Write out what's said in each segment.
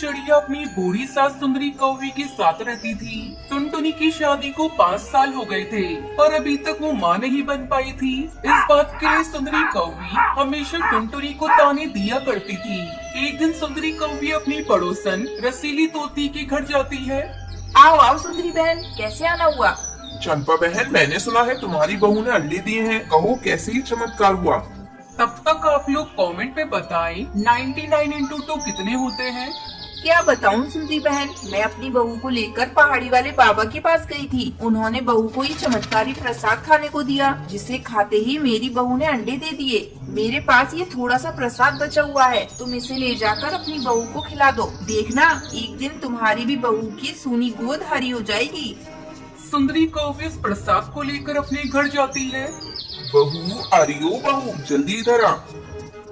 चिड़िया अपनी बूढ़ी सास सुंदरी कौवी के साथ रहती थी। टुनटुनी की शादी को 5 साल हो गए थे, पर अभी तक वो माँ नहीं बन पाई थी। इस बात के लिए सुंदरी कौवी हमेशा टुनटुनी को ताने दिया करती थी। एक दिन सुंदरी कौवी अपनी पड़ोसन रसीली तोती के घर जाती है। आओ आओ सुंदरी बहन, कैसे आना हुआ? चंपा बहन, मैंने सुना है तुम्हारी बहू ने अंडे दिए हैं, कहो कैसे ही चमत्कार हुआ। तब तक आप लोग कमेंट में बताएं 99 इंटू 2 कितने होते हैं। क्या बताऊं सुंदरी बहन, मैं अपनी बहू को लेकर पहाड़ी वाले बाबा के पास गई थी। उन्होंने बहू को ये चमत्कारी प्रसाद खाने को दिया, जिसे खाते ही मेरी बहू ने अंडे दे दिए। मेरे पास ये थोड़ा सा प्रसाद बचा हुआ है, तुम इसे ले जाकर अपनी बहू को खिला दो। देखना एक दिन तुम्हारी भी बहू की सूनी गोद हरी हो जाएगी। सुंदरी कौवी इस प्रसाद को लेकर अपने घर जाती है। बहू अरियो बहू, जल्दी इधर आ।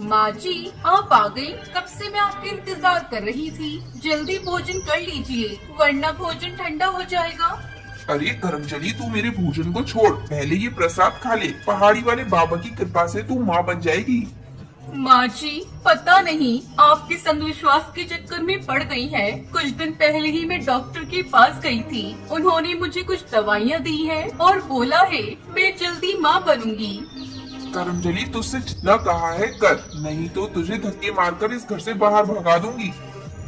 माँ जी आप आ गई, कब से मैं आपका इंतजार कर रही थी। जल्दी भोजन कर लीजिए वरना भोजन ठंडा हो जाएगा। अरे करमचली, तू मेरे भोजन को छोड़, पहले ये प्रसाद खा ले। पहाड़ी वाले बाबा की कृपा से तू माँ बन जाएगी। माँ जी पता नहीं आपके अंधविश्वास के चक्कर में पड़ गई है। कुछ दिन पहले ही मैं डॉक्टर के पास गई थी, उन्होंने मुझे कुछ दवाइयाँ दी हैं और बोला है मैं जल्दी माँ बनूंगी। करमचली, तुझसे जितना कहा है कर, नहीं तो तुझे धक्के मारकर इस घर से बाहर भगा दूंगी।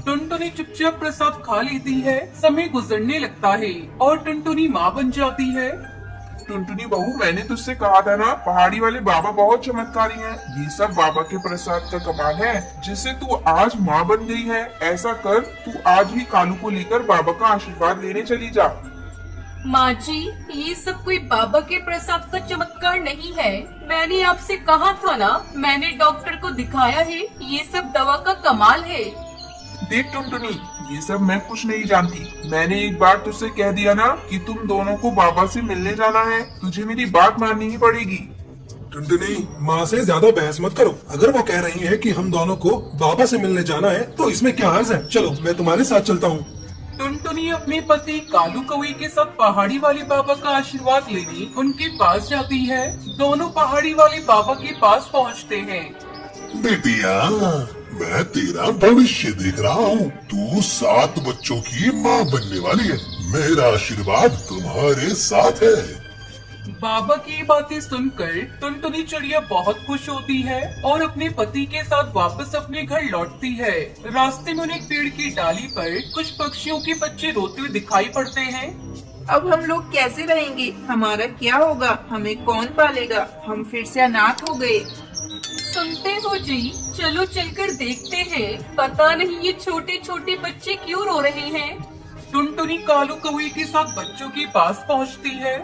टुनटुनी चुपचाप प्रसाद खा लेती है। समय गुजरने लगता है और टुनटुनी माँ बन जाती है। टुनटुनी बहू, मैंने तुझसे कहा था ना, पहाड़ी वाले बाबा बहुत चमत्कारी हैं। ये सब बाबा के प्रसाद का कमाल है, जिससे तू आज माँ बन गई है। ऐसा कर, तू आज ही कालू को लेकर बाबा का आशीर्वाद लेने चली जा। माँ जी ये सब कोई बाबा के प्रसाद का चमत्कार नहीं है। मैंने आपसे कहा था ना, मैंने डॉक्टर को दिखाया है, ये सब दवा का कमाल है। देख टुनटुनी, ये सब मैं कुछ नहीं जानती। मैंने एक बार तुझसे कह दिया ना कि तुम दोनों को बाबा से मिलने जाना है, तुझे मेरी बात माननी ही पड़ेगी। टुनटुनी, माँ से ज्यादा बहस मत करो। अगर वो कह रही है कि हम दोनों को बाबा से मिलने जाना है, तो इसमें क्या हर्ज है। चलो मैं तुम्हारे साथ चलता हूँ। टुनटुनी अपने पति कालू कौवी के साथ पहाड़ी वाले बाबा का आशीर्वाद लेने उनके पास जाती है। दोनों पहाड़ी वाले बाबा के पास पहुँचते हैं। बेटिया, मैं तेरा भविष्य देख रहा हूँ। तू 7 बच्चों की माँ बनने वाली है। मेरा आशीर्वाद तुम्हारे साथ है। बाबा की बातें सुनकर टुनटुनी चिड़िया बहुत खुश होती है और अपने पति के साथ वापस अपने घर लौटती है। रास्ते में उन्हें पेड़ की डाली पर कुछ पक्षियों के बच्चे रोते हुए दिखाई पड़ते हैं। अब हम लोग कैसे रहेंगे? हमारा क्या होगा? हमें कौन पालेगा? हम फिर से अनाथ हो गए। सुनते हो जी, चलो चलकर देखते हैं। पता नहीं ये छोटे छोटे बच्चे क्यों रो रहे हैं। टुनटुनी कालू कौवी के साथ बच्चों के पास पहुंचती है।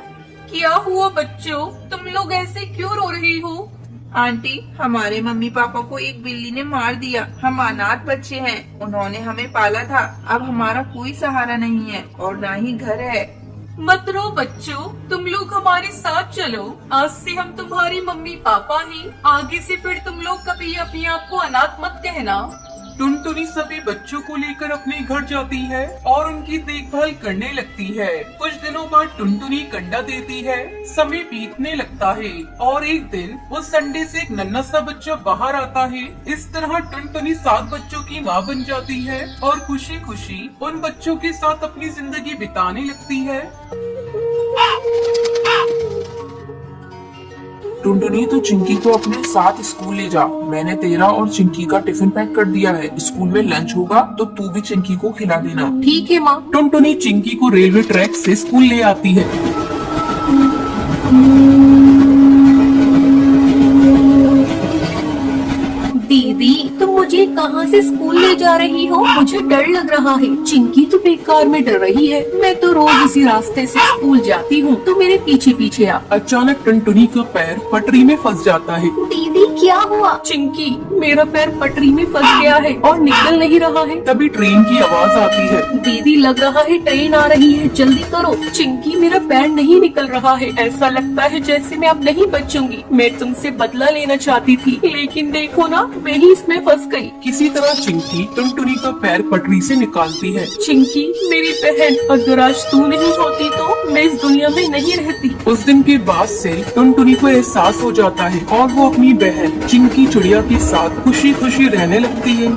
क्या हुआ बच्चों, तुम लोग ऐसे क्यों रो रही हो? आंटी, हमारे मम्मी पापा को एक बिल्ली ने मार दिया। हम अनाथ बच्चे हैं, उन्होंने हमें पाला था। अब हमारा कोई सहारा नहीं है और ना ही घर है। मत रो बच्चों, तुम लोग हमारे साथ चलो। आज से हम तुम्हारी मम्मी पापा हैं। आगे से फिर तुम लोग कभी अपने आप को अनाथ मत कहना। टुनटुनी सभी बच्चों को लेकर अपने घर जाती है और उनकी देखभाल करने लगती है। कुछ दिनों बाद टुनटुनी कंडा देती है। समय बीतने लगता है और एक दिन उस अंडे से एक नन्हा सा बच्चा बाहर आता है। इस तरह टुनटुनी 7 बच्चों की माँ बन जाती है और खुशी खुशी उन बच्चों के साथ अपनी जिंदगी बिताने लगती है। टुनटुनी, तू चिंकी को अपने साथ स्कूल ले जा। मैंने तेरा और चिंकी का टिफिन पैक कर दिया है। स्कूल में लंच होगा तो तू भी चिंकी को खिला देना। ठीक है माँ। टुनटुनी चिंकी को रेलवे ट्रैक से स्कूल ले आती है। दीदी तुम मुझे कहाँ से स्कूल ले जा रही हो? मुझे डर लग रहा है। चिंकी तो बेकार में डर रही है। मैं तो रोज इसी रास्ते से स्कूल जाती हूँ, तो मेरे पीछे पीछे आ। अचानक टुनटुनी का पैर पटरी में फंस जाता है। दीदी क्या हुआ? चिंकी, मेरा पैर पटरी में फंस गया है और निकल नहीं रहा है। तभी ट्रेन की आवाज आती है। दीदी लग रहा है ट्रेन आ रही है, जल्दी करो। चिंकी, मेरा पैर नहीं निकल रहा है। ऐसा लगता है जैसे मैं अब नहीं बचूंगी। मैं तुमसे बदला लेना चाहती थी, लेकिन देखो ना, मैं ही इसमें फंस गई। किसी तरह चिंकी टुनटुनी का पैर पटरी से निकालती है। चिंकी मेरी बहन, अगर आज तू नहीं होती तो मैं इस दुनिया में नहीं रहती। उस दिन के बाद से टुनटुनी को एहसास हो जाता है और वो अपनी बहन चिंकी चिड़िया के साथ खुशी खुशी रहने लगती है।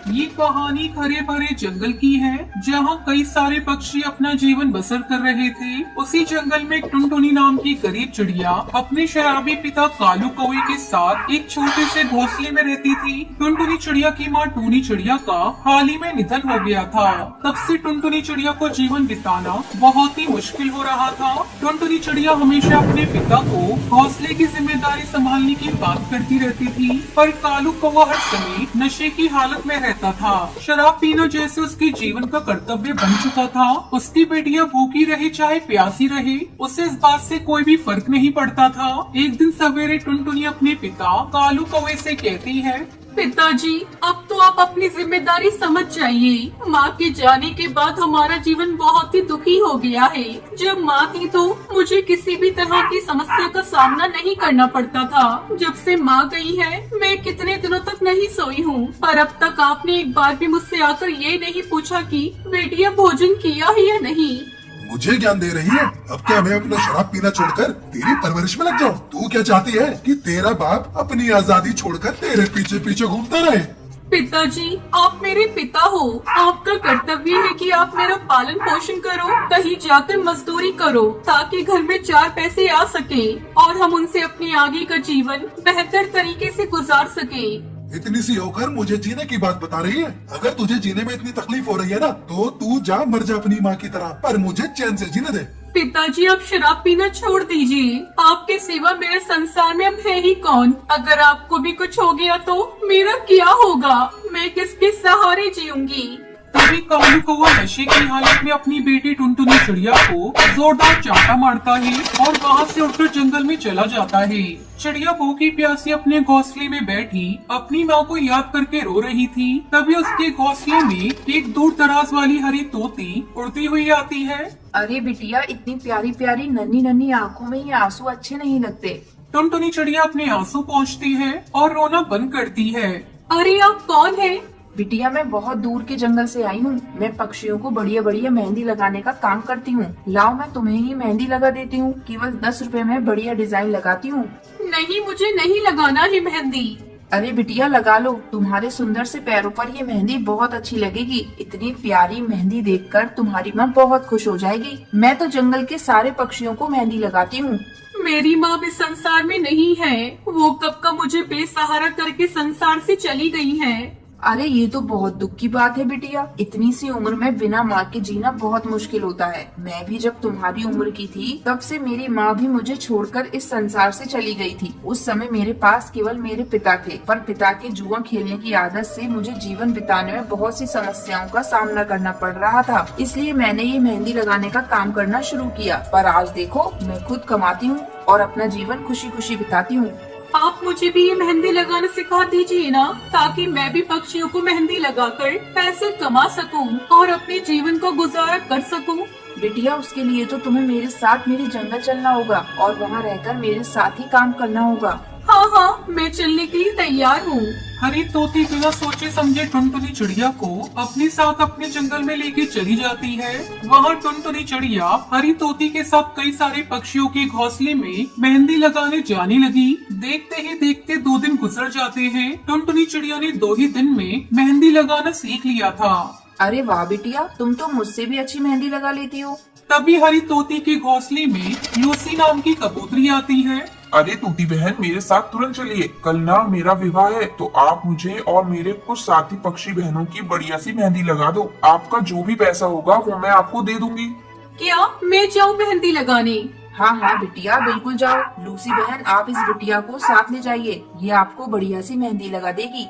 ये कहानी हरे भरे जंगल की है, जहाँ कई सारे पक्षी अपना जीवन बसर कर रहे थे। उसी जंगल में एक टुनटुनी नाम की गरीब चिड़िया अपने शराबी पिता कालू कौवे के साथ एक छोटे से घोंसले में रहती थी। टुनटुनी चिड़िया की माँ टूनी चिड़िया का हाल ही में निधन हो गया था। तब से टुनटुनी चिड़िया को जीवन बिताना बहुत ही मुश्किल हो रहा था। टुनटुनी चिड़िया हमेशा अपने पिता को घोंसले की जिम्मेदारी संभालने की बात करती रहती थी, पर कालू कौवा हर समय नशे की हालत में रहता था। शराब पीना जैसे उसके जीवन का कर्तव्य बन चुका था। उसकी बेटियां भूखी रहे चाहे प्यासी रहे, उसे इस बात से कोई भी फर्क नहीं पड़ता था। एक दिन सवेरे टुनटुनी अपने पिता कालू कौवे से कहती है, पिताजी, अब तो आप अपनी जिम्मेदारी समझ जाइए। माँ के जाने के बाद हमारा जीवन बहुत ही दुखी हो गया है। जब माँ थी तो मुझे किसी भी तरह की समस्या का सामना नहीं करना पड़ता था। जब से माँ गई है, मैं कितने दिनों तक नहीं सोई हूँ। पर अब तक आपने एक बार भी मुझसे आकर ये नहीं पूछा कि बेटियां भोजन किया है या नहीं। मुझे ज्ञान दे रही है? अब क्या मैं अपना शराब पीना छोड़कर तेरी परवरिश में लग जाऊं? तू क्या चाहती है कि तेरा बाप अपनी आजादी छोड़कर तेरे पीछे पीछे घूमता रहे? पिताजी, आप मेरे पिता हो। आपका कर्तव्य है कि आप मेरा पालन पोषण करो, कहीं जाकर मजदूरी करो, ताकि घर में 4 पैसे आ सके और हम उनसे अपनी आगे का जीवन बेहतर तरीके से गुजार सके। इतनी सी होकर मुझे जीने की बात बता रही है? अगर तुझे जीने में इतनी तकलीफ हो रही है ना, तो तू जा मर जा अपनी माँ की तरह, पर मुझे चैन से जीने दे। पिताजी, आप शराब पीना छोड़ दीजिए। आपके सिवा मेरे संसार में अब है ही कौन? अगर आपको भी कुछ हो गया तो मेरा क्या होगा? मैं किसके सहारे जीऊंगी? तभी कालू कौवा नशे की हालत में अपनी बेटी टुनटुनी चिड़िया को जोरदार चांटा मारता है और वहाँ से उठकर जंगल में चला जाता है। चिड़िया भूखी प्यासी अपने घोंसले में बैठी अपनी माँ को याद करके रो रही थी। तभी उसके घोंसले में एक दूर दराज वाली हरी तोती उड़ती हुई आती है। अरे बिटिया, इतनी प्यारी प्यारी नन्ही नन्ही आँखों में ये आंसू अच्छे नहीं लगते। टुनटुनी चिड़िया अपने आंसू पोंछती है और रोना बंद करती है। अरे आप कौन है? बिटिया, मैं बहुत दूर के जंगल से आई हूँ। मैं पक्षियों को बढ़िया बढ़िया मेहंदी लगाने का काम करती हूँ। लाओ, मैं तुम्हें ही मेहंदी लगा देती हूँ। केवल 10 रुपए में बढ़िया डिजाइन लगाती हूँ। नहीं, मुझे नहीं लगाना है मेहंदी। अरे बिटिया, लगा लो। तुम्हारे सुंदर से पैरों पर ये मेहंदी बहुत अच्छी लगेगी। इतनी प्यारी मेहंदी देखकर तुम्हारी माँ बहुत खुश हो जाएगी। मैं तो जंगल के सारे पक्षियों को मेहंदी लगाती हूँ। मेरी माँ भी संसार में नहीं है। वो कब का मुझे बेसहारा करके संसार से चली गई है। अरे ये तो बहुत दुख की बात है बिटिया। इतनी सी उम्र में बिना माँ के जीना बहुत मुश्किल होता है। मैं भी जब तुम्हारी उम्र की थी तब से मेरी माँ भी मुझे छोड़कर इस संसार से चली गई थी। उस समय मेरे पास केवल मेरे पिता थे, पर पिता के जुआ खेलने की आदत से मुझे जीवन बिताने में बहुत सी समस्याओं का सामना करना पड़ रहा था। इसलिए मैंने ये मेहंदी लगाने का काम करना शुरू किया। पर आज देखो, मैं खुद कमाती हूँ और अपना जीवन खुशी खुशी बिताती हूँ। आप मुझे भी ये मेहंदी लगाना सिखा दीजिए ना, ताकि मैं भी पक्षियों को मेहंदी लगाकर पैसे कमा सकूं और अपने जीवन को गुजारा कर सकूं। बिटिया, उसके लिए तो तुम्हें मेरे साथ मेरे जंगल चलना होगा और वहाँ रहकर मेरे साथ ही काम करना होगा। हाँ हाँ, मैं चलने के लिए तैयार हूँ। हरी तोती बिना सोचे समझे टुनटुनी चिड़िया को अपने साथ अपने जंगल में लेके चली जाती है। वहाँ टुनटुनी चिड़िया हरी तोती के साथ कई सारे पक्षियों के घोंसले में मेहंदी लगाने जाने लगी। देखते ही देखते 2 दिन गुजर जाते हैं। टुनटुनी चिड़िया ने 2 ही दिन में मेहंदी लगाना सीख लिया था। अरे वाह बिटिया, तुम तो मुझसे भी अच्छी मेहंदी लगा लेती हो। तभी हरी तोती के घोंसले में लूसी नाम की कबूतरी आती है। अरे तूती बहन, मेरे साथ तुरंत चलिए। कल ना मेरा विवाह है, तो आप मुझे और मेरे कुछ साथी पक्षी बहनों की बढ़िया सी मेहंदी लगा दो। आपका जो भी पैसा होगा वो मैं आपको दे दूंगी। क्या मैं जाऊँ मेहंदी लगाने? हाँ हाँ बिटिया, बिल्कुल जाओ। लूसी बहन, आप इस बिटिया को साथ ले जाइए। ये आपको बढ़िया सी मेहंदी लगा देगी।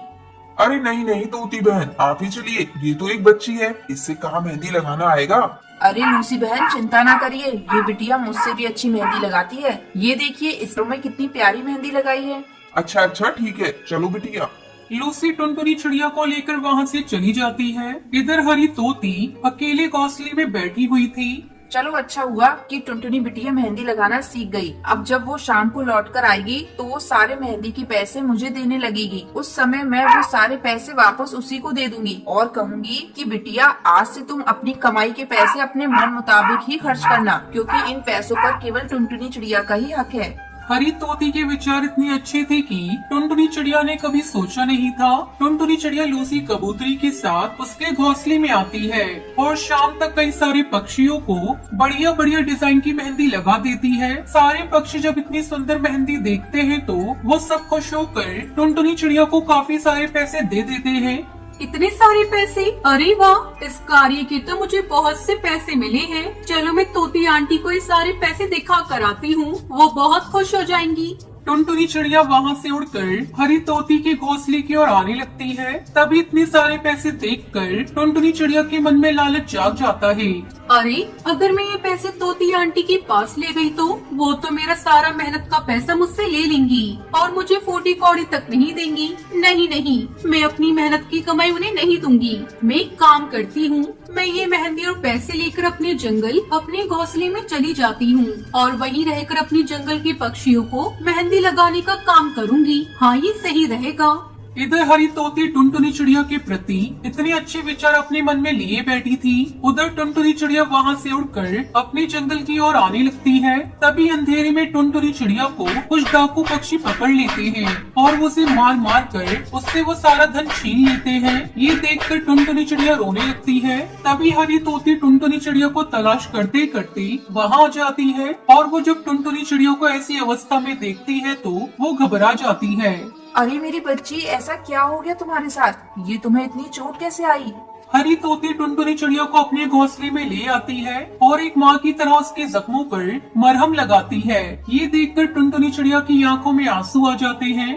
अरे नहीं नहीं तूती बहन, आप ही चलिए। ये तो एक बच्ची है, इससे कहाँ मेहंदी लगाना आएगा। अरे लूसी बहन, चिंता ना करिए। ये बिटिया मुझसे भी अच्छी मेहंदी लगाती है। ये देखिए, इसरो में कितनी प्यारी मेहंदी लगाई है। अच्छा अच्छा, ठीक है, चलो बिटिया। लूसी टुनटुनी चिड़िया को लेकर वहाँ से चली जाती है। इधर हरी तोती अकेले घोंसले में बैठी हुई थी। चलो अच्छा हुआ कि टुनटुनी बिटिया मेहंदी लगाना सीख गई। अब जब वो शाम को लौट कर आएगी तो वो सारे मेहंदी के पैसे मुझे देने लगेगी। उस समय मैं वो सारे पैसे वापस उसी को दे दूंगी और कहूंगी कि बिटिया, आज से तुम अपनी कमाई के पैसे अपने मन मुताबिक ही खर्च करना, क्योंकि इन पैसों पर केवल टुनटुनी चिड़िया का ही हक है। हरी तोती के विचार इतने अच्छे थे कि टुनटुनी चिड़िया ने कभी सोचा नहीं था। टुनटुनी चिड़िया लूसी कबूतरी के साथ उसके घोंसले में आती है और शाम तक कई सारे पक्षियों को बढ़िया बढ़िया डिजाइन की मेहंदी लगा देती है। सारे पक्षी जब इतनी सुंदर मेहंदी देखते हैं तो वो सब खुश होकर टुनटुनी चिड़िया को काफी सारे पैसे दे देते हैं। इतने सारे पैसे, अरे वाह, इस कार्य के तो मुझे बहुत से पैसे मिले हैं। चलो मैं तोती आंटी को ये सारे पैसे दिखा कर आती हूँ, वो बहुत खुश हो जाएंगी। टुनटुनी चिड़िया वहाँ से उड़कर हरी तोती के घोंसले की ओर आने लगती है। तभी इतने सारे पैसे देखकर टुनटुनी चिड़िया के मन में लालच जाग जाता है। अरे अगर मैं ये पैसे तोती आंटी के पास ले गई तो वो तो मेरा सारा मेहनत का पैसा मुझसे ले लेंगी और मुझे फोटी कौड़ी तक नहीं देंगी। नहीं नहीं, मैं अपनी मेहनत की कमाई उन्हें नहीं दूंगी। मैं एक काम करती हूँ, मैं ये मेहंदी और पैसे लेकर अपने जंगल, अपने घोंसले में चली जाती हूँ और वहीं रहकर अपनी जंगल के पक्षियों को मेहंदी लगाने का काम करूँगी। हाँ, ये सही रहेगा। इधर हरी तोती टुनटुनी चिड़िया के प्रति इतने अच्छे विचार अपने मन में लिए बैठी थी। उधर टुनटुनी चिड़िया वहाँ से उड़कर अपने जंगल की ओर आने लगती है। तभी अंधेरे में टुनटुनी चिड़िया को कुछ डाकू पक्षी पकड़ लेते हैं और उसे मार मार कर उससे वो सारा धन छीन लेते हैं। ये देखकर टुनटुनी चिड़िया रोने लगती है। तभी हरी तोती टुनटुनी चिड़िया को तलाश करते करते वहाँ आ जाती है और वो जब टुनटुनी चिड़िया को ऐसी अवस्था में देखती है तो वो घबरा जाती है। अरे मेरी बच्ची, ऐसा क्या हो गया तुम्हारे साथ? ये तुम्हें इतनी चोट कैसे आई? हरी तोती टुनटुनी चिड़िया को अपने घोंसले में ले आती है और एक माँ की तरह उसके जख्मों पर मरहम लगाती है। ये देखकर टुनटुनी चिड़िया की आंखों में आंसू आ जाते हैं।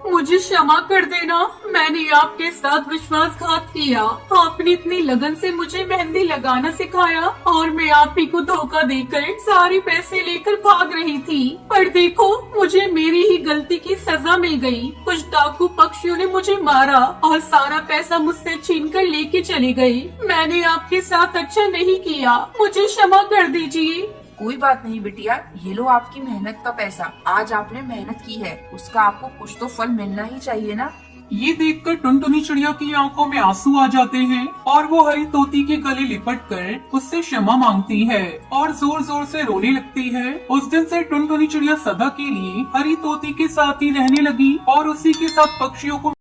मुझे क्षमा कर देना, मैंने आपके साथ विश्वासघात किया। आपने इतनी लगन से मुझे मेहंदी लगाना सिखाया और मैं आप ही को धोखा देकर सारे पैसे लेकर भाग रही थी। पर देखो, मुझे मेरी ही गलती की सजा मिल गई। कुछ डाकू पक्षियों ने मुझे मारा और सारा पैसा मुझसे छीन कर लेके चले गए। मैंने आपके साथ अच्छा नहीं किया, मुझे क्षमा कर दीजिए। कोई बात नहीं बिटिया, ये लो आपकी मेहनत का पैसा। आज आपने मेहनत की है, उसका आपको कुछ तो फल मिलना ही चाहिए ना। ये देखकर टुनटुनी चिड़िया की आंखों में आंसू आ जाते हैं और वो हरी तोती के गले लिपटकर उससे क्षमा मांगती है और जोर जोर से रोने लगती है। उस दिन से टुनटुनी चिड़िया सदा के लिए हरी तोती के साथ ही रहने लगी और उसी के साथ पक्षियों को